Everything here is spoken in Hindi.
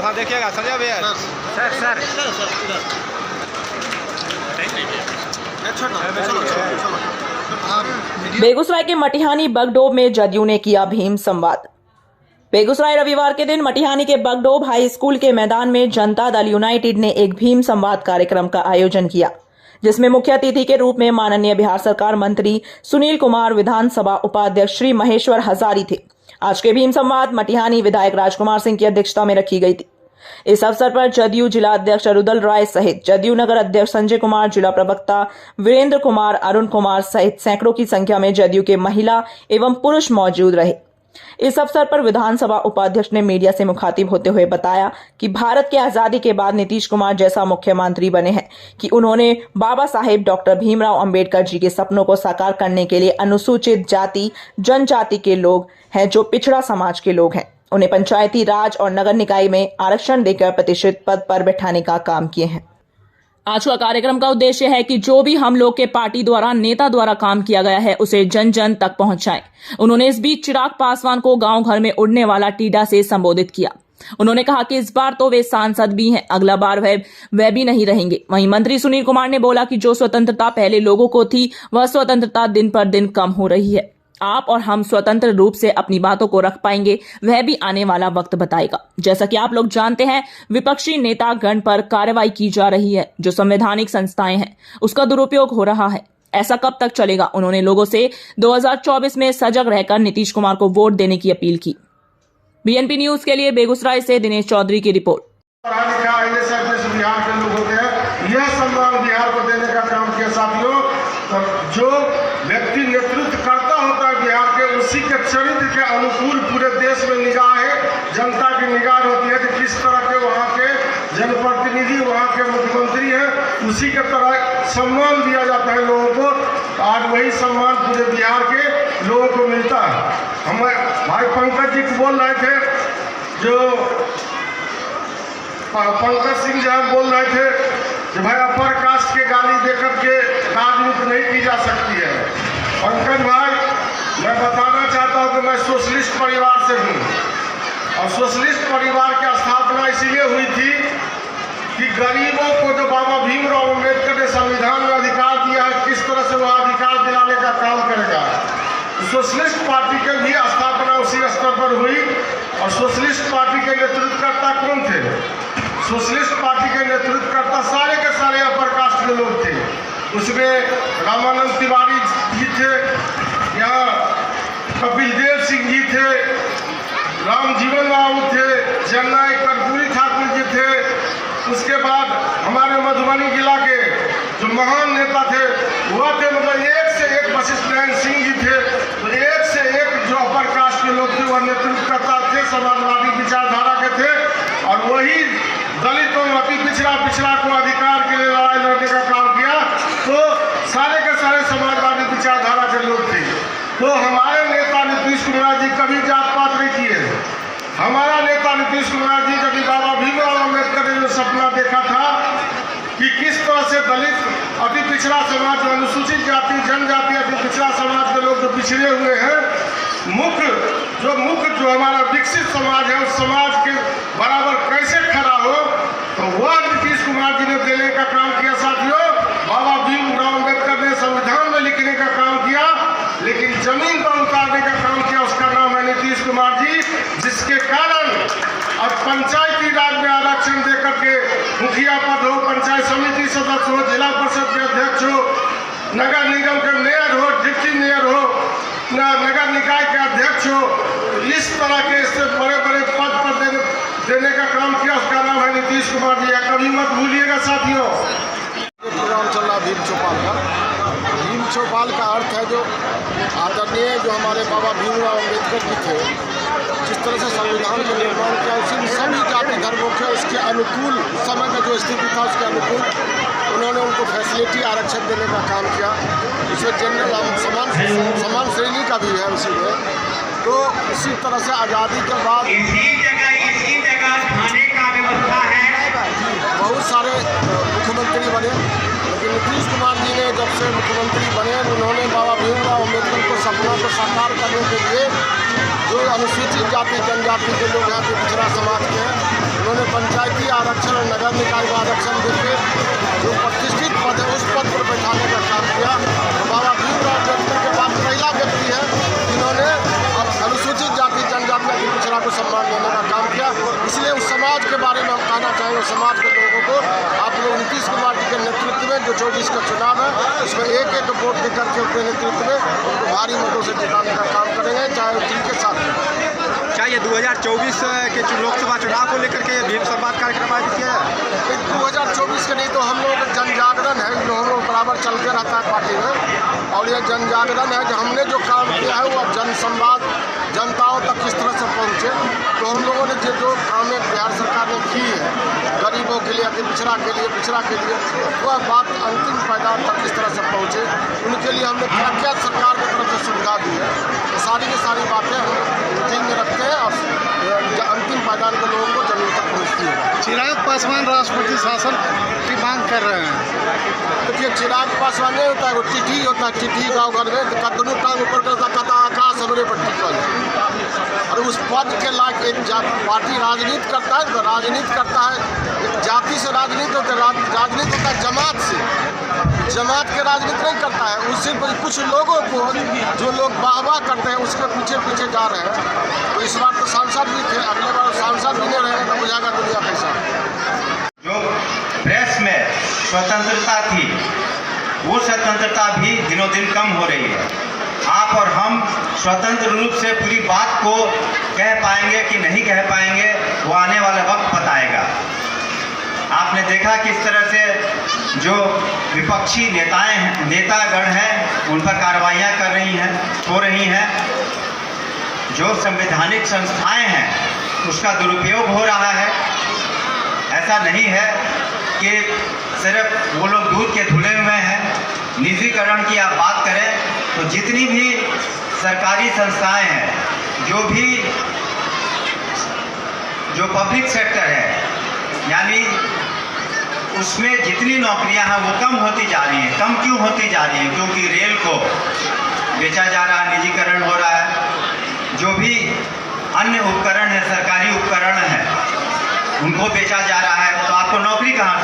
सा देखिएगा संजय भैया। सर बेगूसराय के मटिहानी बगडोब में जदयू ने किया भीम संवाद। बेगूसराय रविवार के दिन मटिहानी के बगडोब हाई स्कूल के मैदान में जनता दल यूनाइटेड ने एक भीम संवाद कार्यक्रम का आयोजन किया, जिसमें मुख्य अतिथि के रूप में माननीय बिहार सरकार मंत्री सुनील कुमार, विधानसभा उपाध्यक्ष श्री महेश्वर हजारी थे। आज के भीम संवाद मटिहानी विधायक राजकुमार सिंह की अध्यक्षता में रखी गई थी। इस अवसर पर जदयू जिला अध्यक्ष रुदल राय सहित जदयू नगर अध्यक्ष संजय कुमार, जिला प्रवक्ता वीरेंद्र कुमार, अरुण कुमार सहित सैकड़ों की संख्या में जदयू के महिला एवं पुरुष मौजूद रहे। इस अवसर पर विधानसभा उपाध्यक्ष ने मीडिया से मुखातिब होते हुए बताया कि भारत के आजादी के बाद नीतीश कुमार जैसा मुख्यमंत्री बने हैं कि उन्होंने बाबा साहेब डॉक्टर भीमराव अंबेडकर जी के सपनों को साकार करने के लिए अनुसूचित जाति जनजाति के लोग हैं, जो पिछड़ा समाज के लोग हैं, उन्हें पंचायती राज और नगर निकाय में आरक्षण देकर प्रतिष्ठित पद पर बैठाने का काम किए हैं। आज का कार्यक्रम का उद्देश्य है कि जो भी हम लोग के पार्टी द्वारा नेता द्वारा काम किया गया है उसे जन जन तक पहुंचाएं। उन्होंने इस बीच चिराग पासवान को गांव घर में उड़ने वाला टीडा से संबोधित किया। उन्होंने कहा कि इस बार तो वे सांसद भी हैं, अगला बार वह भी नहीं रहेंगे। वहीं मंत्री सुनील कुमार ने बोला कि जो स्वतंत्रता पहले लोगों को थी वह स्वतंत्रता दिन पर दिन कम हो रही है। आप और हम स्वतंत्र रूप से अपनी बातों को रख पाएंगे, वह भी आने वाला वक्त बताएगा। जैसा कि आप लोग जानते हैं, विपक्षी नेता गण पर कार्रवाई की जा रही है, जो संवैधानिक संस्थाएं हैं उसका दुरुपयोग हो रहा है। ऐसा कब तक चलेगा? उन्होंने लोगों से 2024 में सजग रहकर नीतीश कुमार को वोट देने की अपील की। बीएनपी न्यूज के लिए बेगूसराय से दिनेश चौधरी की रिपोर्ट। यह सम्मान बिहार को देने का काम किया साथियों। जो व्यक्ति नेतृत्व करता होता है बिहार के, उसी के चरित्र के अनुकूल पूरे देश में निगाह है, जनता की निगाह होती है कि किस तरह के वहाँ के जनप्रतिनिधि, वहाँ के मुख्यमंत्री हैं, उसी के तरह सम्मान दिया जाता है लोगों को। आज वही सम्मान पूरे बिहार के लोगों को मिलता है। हम भाई पंकज जी को बोल रहे थे, जो पंकज सिंह जी बोल रहे थे कि भाई अपर कास्ट के गाली देकर के राजनीति नहीं की जा सकती है। पंकज भाई, मैं बताना चाहता हूं कि मैं सोशलिस्ट परिवार से हूं, और सोशलिस्ट परिवार की स्थापना इसीलिए हुई थी कि गरीबों को जो बाबा भीमराव अंबेडकर ने संविधान में अधिकार दिया है, किस तरह से वह अधिकार दिलाने का काम करेगा। सोशलिस्ट पार्टी की भी स्थापना उसी स्तर पर हुई, और सोशलिस्ट पार्टी के नेतृत्वकर्ता कौन थे? सोशलिस्ट पार्टी के नेतृत्वकर्ता सारे के सारे अपर कास्ट के लोग थे। उसमें रामानंद तिवारी जी थे, यहाँ कपिल देव सिंह जी थे, राम जीवन बाबू थे, जननायक कर्पूरी ठाकुर जी थे। उसके बाद हमारे मधुबनी जिला के जो महान नेता थे वह थे, मतलब एक से एक वशिष्ठ नारायण सिंह जी थे। तो एक से एक जो अपर कास्ट के लोग थे वह नेतृत्वकर्ता थे, समाजवादी विचारधारा के थे, और वही दलितों अति पिछड़ा को अधिकार के लिए लड़ाई लड़ने का काम किया। तो सारे के सारे समाजवादी विचारधारा के लोग थे। तो हमारे नेता नीतीश कुमार जी कभी जात पात नहीं किए। हमारा नेता नीतीश कुमार जी कभी बाबा भीमराव अंबेडकर ने जो सपना देखा था कि किस तरह से दलित अति पिछड़ा समाज, जो अनुसूचित जाति जनजाति अति पिछड़ा समाज के लोग जो पिछड़े हुए हैं, मुख्य जो हमारा विकसित समाज है, उस समाज के बराबर कैसे खड़ा हो, तो वह नीतीश कुमार जी ने देने का काम किया साथियों। बाबा भीमराव अंबेडकर ने संविधान में लिखने का काम किया, लेकिन जमीन पर उतारने का काम किया, उसका नाम है नीतीश कुमार जी। जिसके कारण अब पंचायती राज में आरक्षण देकर के मुखिया पद हो, पंचायत समिति सदस्य हो, जिला परिषद के अध्यक्ष हो, नगर निगम के मेयर हो, डिप्टी मेयर हो, नगर निकाय के अध्यक्ष हो, इस तरह के इससे बड़े बड़े पद पर देने का काम किया, उसका नाम है नीतीश कुमार जी। कभी मत भूलिएगा साथियों। प्रोग्राम चल रहा भीम चौपाल का। भीम चौपाल का अर्थ है जो आदरणीय जो हमारे बाबा भीमराव अंबेडकर जी थे, जिस तरह से संविधान का निर्माण किया, उसी सभी जाति धर्मों के उसके अनुकूल, समय में जो स्थिति था उसके अनुकूल उन्होंने उनको फैसिलिटी आरक्षण देने का काम किया। इसमें जनरल समान श्रेणी का भी है उसी में। तो इसी तरह से आज़ादी के बाद इसी जगह खाने का व्यवस्था है। बहुत सारे मुख्यमंत्री बने, लेकिन नीतीश कुमार जी ने जब से मुख्यमंत्री बने, उन्होंने बाबा भीमराव अम्बेडकर के सपनों को साकार करने के लिए जो अनुसूचित जाति जनजाति के लोग हैं, जो पिछड़ा समाज के हैं, उन्होंने पंचायती आरक्षण और नगर निकाय का आरक्षण देकर जो प्रतिष्ठित पद है उस पद पर बैठाने का काम किया। तो बाबा भीमराव अम्बेडकर के बाद पहला व्यक्ति है जिन्होंने अनुसूचित जाति जनजाति की पिछड़ा को सम्मान देने का काम किया। इसलिए उस समाज के बारे में हम कहना चाहेंगे, समाज के लोगों को आप लोग नीतीश कुमार जी के नेतृत्व में जो 24 का चुनाव है उसमें एक एक वोट देकर के उनके नेतृत्व में उनको भारी मतों से जिताने का काम करेंगे, चाहे वो जिनके साथ क्या ये 2024 के लोकसभा चुनाव को लेकर के भीम संवाद कार्यक्रम आयोजित किया है? 2024 के नहीं तो हम लोगों का जन जागरण है जो हम लोग बराबर चलते रहता है पार्टी में, और ये जन जागरण है जो हमने जो काम किया है वो जन संवाद जनताओं तक किस तरह से पहुँचे। तो हम लोगों ने जो कामें बिहार सरकार ने की है गरीबों के लिए, पिछड़ा के लिए वह बात अंतिम पायदान तक किस तरह से पहुँचे, उनके लिए हमने क्या क्या सरकार की तरफ से सुविधा दी है, तो सारी की सारी बातें हम मीटिंग में रखते हैं और अंतिम पायदान के लोगों को जमीन तक पहुँचती है। चिराग पासवान राष्ट्रपति शासन की मांग कर रहे हैं। देखिए चिराग पासवान नहीं होता है, वो चिट्ठी होता है, चिट्ठी गाँव घर में दोनों टांग ऊपर करता कहता आकाश हमरे पर टिकल, और उस पद के लायक एक पार्टी राजनीति करता है तो राजनीति करता है, एक जाति से राजनीति होता है, राजनीति होता है जमात से, जमात के राजनीति नहीं करता है। उससे कुछ लोगों को जो लोग वाहवाह करते हैं उसके पीछे पीछे जा रहे हैं। तो इस बार तो सांसद भी थे, अगले बार सांसद भी नहीं रहेगा तो बुझाएगा दुनिया कैसा। जो प्रेस में स्वतंत्रता थी वो स्वतंत्रता भी दिनों दिन कम हो रही है। आप और हम स्वतंत्र रूप से पूरी बात को कह पाएंगे कि नहीं कह पाएंगे वो आने वाला वक्त बताएगा। आपने देखा किस तरह से जो विपक्षी नेतागण हैं उन पर कार्रवाइयाँ हो रही हैं, जो संवैधानिक संस्थाएं हैं उसका दुरुपयोग हो रहा है। ऐसा नहीं है कि सिर्फ वो लोग दूध के धुले हुए हैं। निजीकरण की आप बात करें तो जितनी भी सरकारी संस्थाएं हैं, जो पब्लिक सेक्टर है, यानी उसमें जितनी नौकरियां हैं वो कम होती जा रही हैं। कम क्यों होती जा रही हैं? क्योंकि रेल को बेचा जा रहा है, निजीकरण हो रहा है। जो भी अन्य उपकरण है, सरकारी उपकरण है, उनको बेचा जा रहा है। तो आपको नौकरी कहाँ